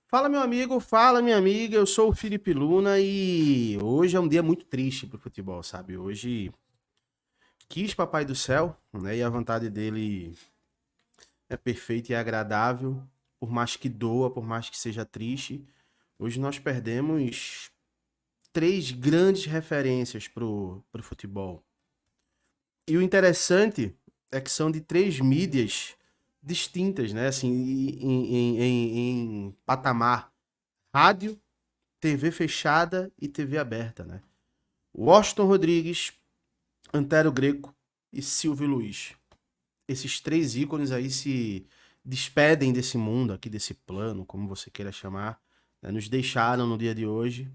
Fala, meu amigo, fala, minha amiga. Eu sou o Felipe Luna e hoje é um dia muito triste pro futebol, sabe? Hoje quis Papai do Céu, né? E a vontade dele é perfeita e agradável, por mais que doa, por mais que seja triste. Hoje nós perdemos três grandes referências pro futebol. E o interessante é que são de três mídias distintas, né? Assim, em patamar. Rádio, TV fechada e TV aberta, né? Washington Rodrigues, Antero Greco e Silvio Luiz. Esses três ícones aí se despedem desse mundo aqui, desse plano, como você queira chamar, né? Nos deixaram no dia de hoje.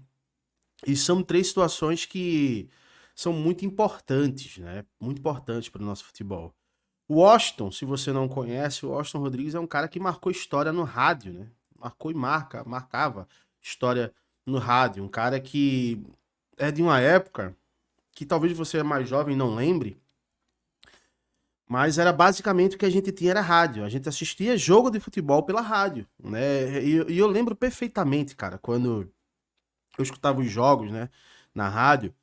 E são três situações que são muito importantes, né? Muito importantes para o nosso futebol. O Washington, se você não conhece, o Washington Rodrigues é um cara que marcou história no rádio, né? Marcou e marcava história no rádio. Um cara que é de uma época que talvez você é mais jovem e não lembre, mas era basicamente o que a gente tinha era rádio. A gente assistia jogo de futebol pela rádio, né? E eu lembro perfeitamente, cara, quando eu escutava os jogos, né, na rádio,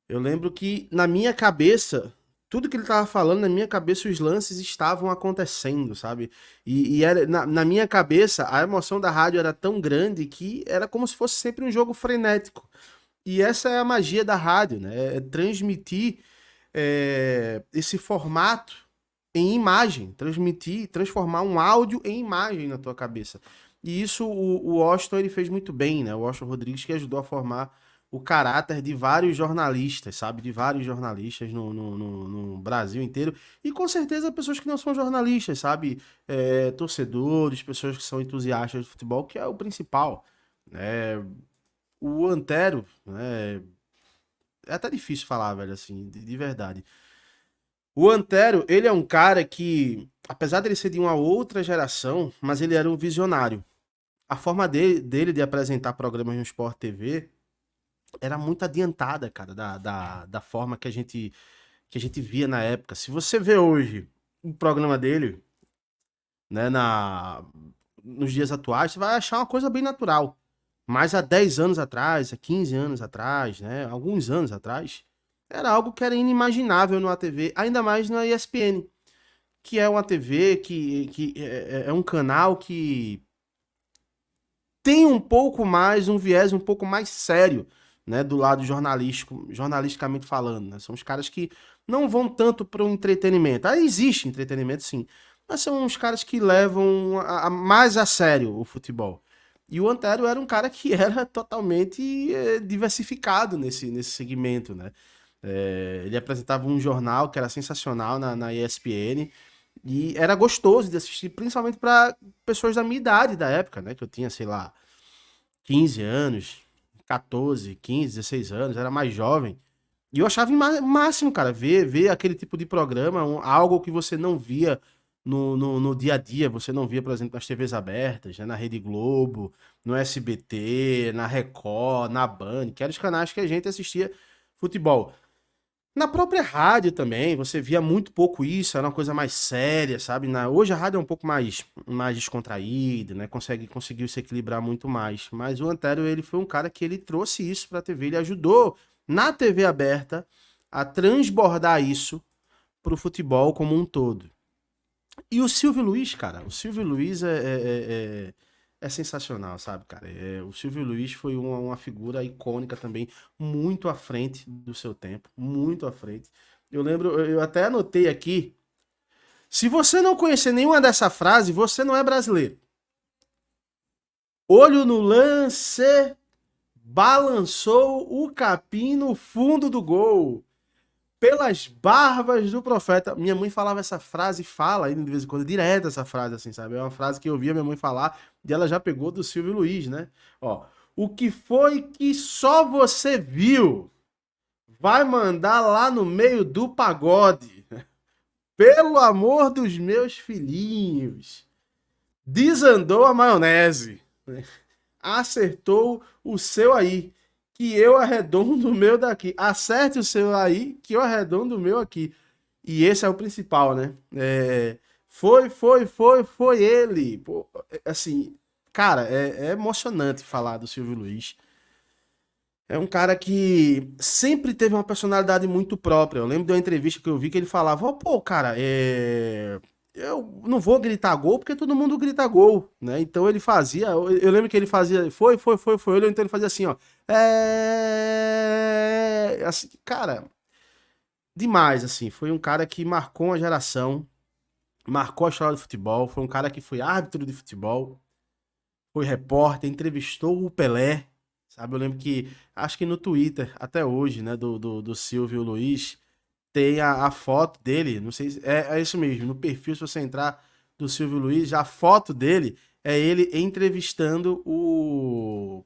eu lembro que na minha cabeça, tudo que ele tava falando, na minha cabeça os lances estavam acontecendo, sabe? E era, na minha cabeça, a emoção da rádio era tão grande que era como se fosse sempre um jogo frenético. E essa é a magia da rádio, né? É transmitir esse formato em imagem, transmitir, transformar um áudio em imagem na tua cabeça. E isso o Washington ele fez muito bem, né? O Washington Rodrigues que ajudou a formar o caráter de vários jornalistas, sabe? De vários jornalistas no Brasil inteiro. E com certeza pessoas que não são jornalistas, sabe? Torcedores, pessoas que são entusiastas de futebol, que é o principal. Né? O Antero, né? É até difícil falar, velho, assim, de verdade. O Antero, ele é um cara que, apesar dele ser de uma outra geração, mas ele era um visionário. A forma dele de apresentar programas no Sport TV era muito adiantada, cara, da forma que a gente via na época. Se você vê hoje o programa dele, né, nos dias atuais, você vai achar uma coisa bem natural. Mas há 10 anos atrás, há 15 anos atrás, né, alguns anos atrás, era algo que era inimaginável numa TV, ainda mais na ESPN, que é uma TV que é um canal que tem um pouco mais, um viés um pouco mais sério, né, do lado jornalístico, jornalisticamente falando, né? São os caras que não vão tanto para o entretenimento. Aí existe entretenimento, sim, mas são os caras que levam mais a sério o futebol. E o Antero era um cara que era totalmente diversificado nesse segmento, né? Ele apresentava um jornal que era sensacional na ESPN, e era gostoso de assistir, principalmente para pessoas da minha idade da época, né? Que eu tinha, sei lá, 15 anos, 14, 15, 16 anos, era mais jovem. E eu achava o máximo, cara, ver aquele tipo de programa, algo que você não via no dia a dia. Você não via, por exemplo, nas TVs abertas, né, na Rede Globo, no SBT, na Record, na Band, que eram os canais que a gente assistia futebol. Na própria rádio também, você via muito pouco isso, era uma coisa mais séria, sabe? Hoje a rádio é um pouco mais descontraída, né? Conseguiu se equilibrar muito mais. Mas o Antero, ele foi um cara que ele trouxe isso para a TV, ele ajudou na TV aberta a transbordar isso para o futebol como um todo. E o Silvio Luiz, cara, o Silvio Luiz é sensacional, sabe, cara? O Silvio Luiz foi uma figura icônica também, muito à frente do seu tempo, muito à frente. Eu lembro, eu até anotei aqui. Se você não conhecer nenhuma dessa frase, você não é brasileiro. Olho no lance, balançou o capim no fundo do gol. Pelas barbas do profeta. Minha mãe falava essa frase, fala ainda de vez em quando, direto essa frase, assim, sabe? É uma frase que eu ouvia minha mãe falar e ela já pegou do Silvio Luiz, né? Ó, o que foi que só você viu? Vai mandar lá no meio do pagode. Pelo amor dos meus filhinhos. Desandou a maionese. Acertou o seu aí, que eu arredondo o meu daqui. Acerte o seu aí, que eu arredondo o meu aqui. E esse é o principal, né? Foi ele. Pô, assim, cara, é emocionante falar do Silvio Luiz. É um cara que sempre teve uma personalidade muito própria. Eu lembro de uma entrevista que eu vi que ele falava: "Ó, pô, cara, eu não vou gritar gol porque todo mundo grita gol, né?" Então ele fazia, eu lembro que ele fazia, foi, então ele fazia assim, ó. Assim, cara, demais, assim. Foi um cara que marcou uma geração, marcou a história do futebol. Foi um cara que foi árbitro de futebol, foi repórter, entrevistou o Pelé, sabe? Eu lembro que, acho que no Twitter, até hoje, né, do Silvio Luiz, tem a foto dele, não sei se é isso mesmo, no perfil, se você entrar do Silvio Luiz, a foto dele é ele entrevistando o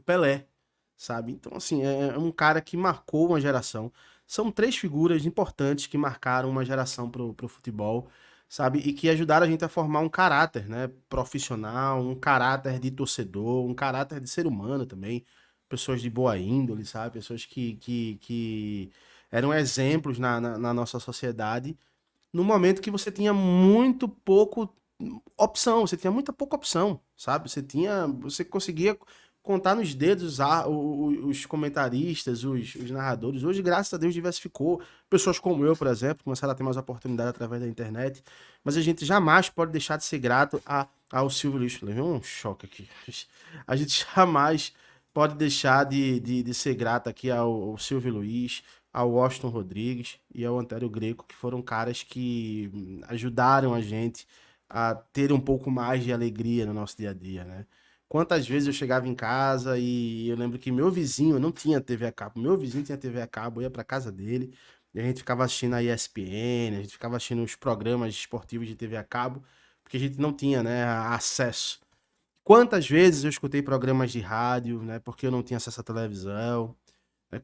Pelé, sabe? Então, assim, é um cara que marcou uma geração. São três figuras importantes que marcaram uma geração pro futebol, sabe? E que ajudaram a gente a formar um caráter, né? Profissional, um caráter de torcedor, um caráter de ser humano também. Pessoas de boa índole, sabe? Pessoas que eram exemplos na nossa sociedade no momento que você tinha muito pouco opção, você tinha muita pouca opção, sabe? Você conseguia contar nos dedos os comentaristas, os narradores. Hoje, graças a Deus, diversificou. Pessoas como eu, por exemplo, começaram a ter mais oportunidade através da internet. Mas a gente jamais pode deixar de ser grato ao Silvio Luiz. Levei um choque aqui. A gente jamais pode deixar de ser grato aqui ao Silvio Luiz, ao Washington Rodrigues e ao Antério Greco, que foram caras que ajudaram a gente a ter um pouco mais de alegria no nosso dia a dia, né? Quantas vezes eu chegava em casa e eu lembro que meu vizinho não tinha TV a cabo, meu vizinho tinha TV a cabo, eu ia pra casa dele e a gente ficava assistindo a ESPN, a gente ficava assistindo os programas esportivos de TV a cabo, porque a gente não tinha, né, acesso. Quantas vezes eu escutei programas de rádio, né, porque eu não tinha acesso à televisão.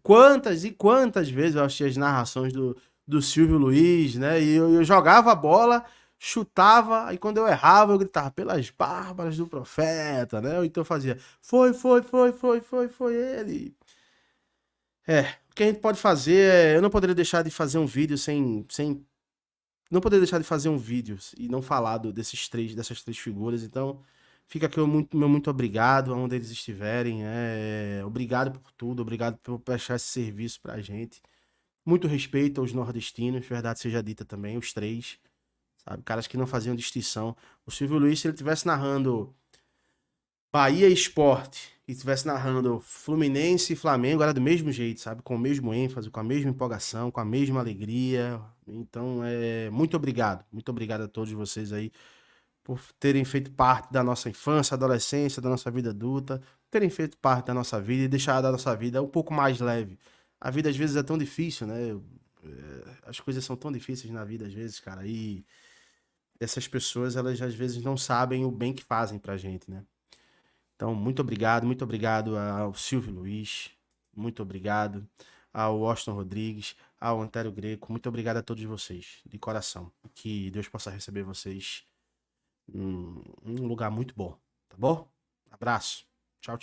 Quantas e quantas vezes eu assisti as narrações do Silvio Luiz, né? E eu jogava a bola, chutava, aí quando eu errava, eu gritava pelas bárbaras do profeta, né? Ou então eu fazia, foi ele. O que a gente pode fazer eu não poderia deixar de fazer um vídeo não poderia deixar de fazer um vídeo e não falar dessas três figuras, então fica aqui o meu muito obrigado aonde eles estiverem, né? Obrigado por tudo, obrigado por prestar esse serviço pra gente. Muito respeito aos nordestinos, verdade seja dita também, os três, sabe? Caras que não faziam distinção. O Silvio Luiz, se ele estivesse narrando Bahia e Sport e estivesse narrando Fluminense e Flamengo, era do mesmo jeito, sabe? Com o mesmo ênfase, com a mesma empolgação, com a mesma alegria. Então, muito obrigado a todos vocês aí por terem feito parte da nossa infância, adolescência, da nossa vida adulta, terem feito parte da nossa vida e deixado a nossa vida um pouco mais leve. A vida às vezes é tão difícil, né? As coisas são tão difíceis na vida às vezes, cara, e essas pessoas, elas às vezes não sabem o bem que fazem pra gente, né? Então, muito obrigado ao Silvio Luiz, muito obrigado ao Washington Rodrigues, ao Antério Greco, muito obrigado a todos vocês, de coração. Que Deus possa receber vocês um lugar muito bom, tá bom? Abraço.